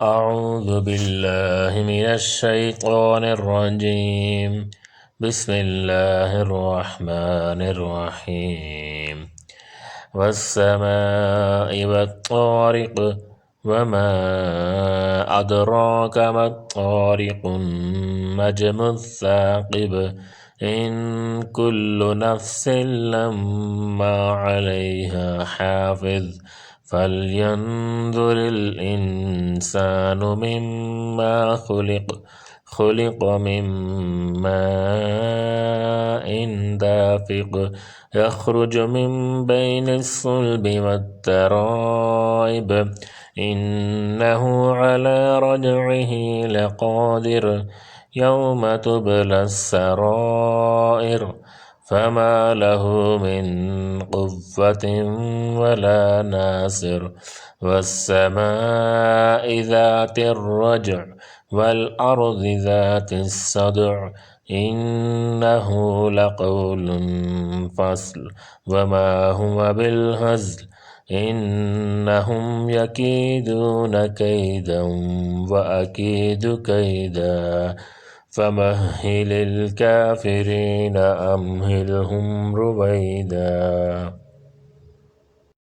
أعوذ بالله من الشيطان الرجيم بسم الله الرحمن الرحيم والسماء والطارق وما أدراك ما الطارق النجم الثاقب إن كل نفس لما عليها حافظ فلينظر الإنسان مما خلق من ماء دافق يخرج من بين الصلب والترائب إنه على رجعه لقادر يوم تبلى السرائر فما له من قوة ولا ناصر والسماء ذات الرجع والأرض ذات الصدع إنه لقول فصل وما هو بالهزل إنهم يكيدون كيدا وأكيد كيدا فمهل الكافرين أمهلهم رويدا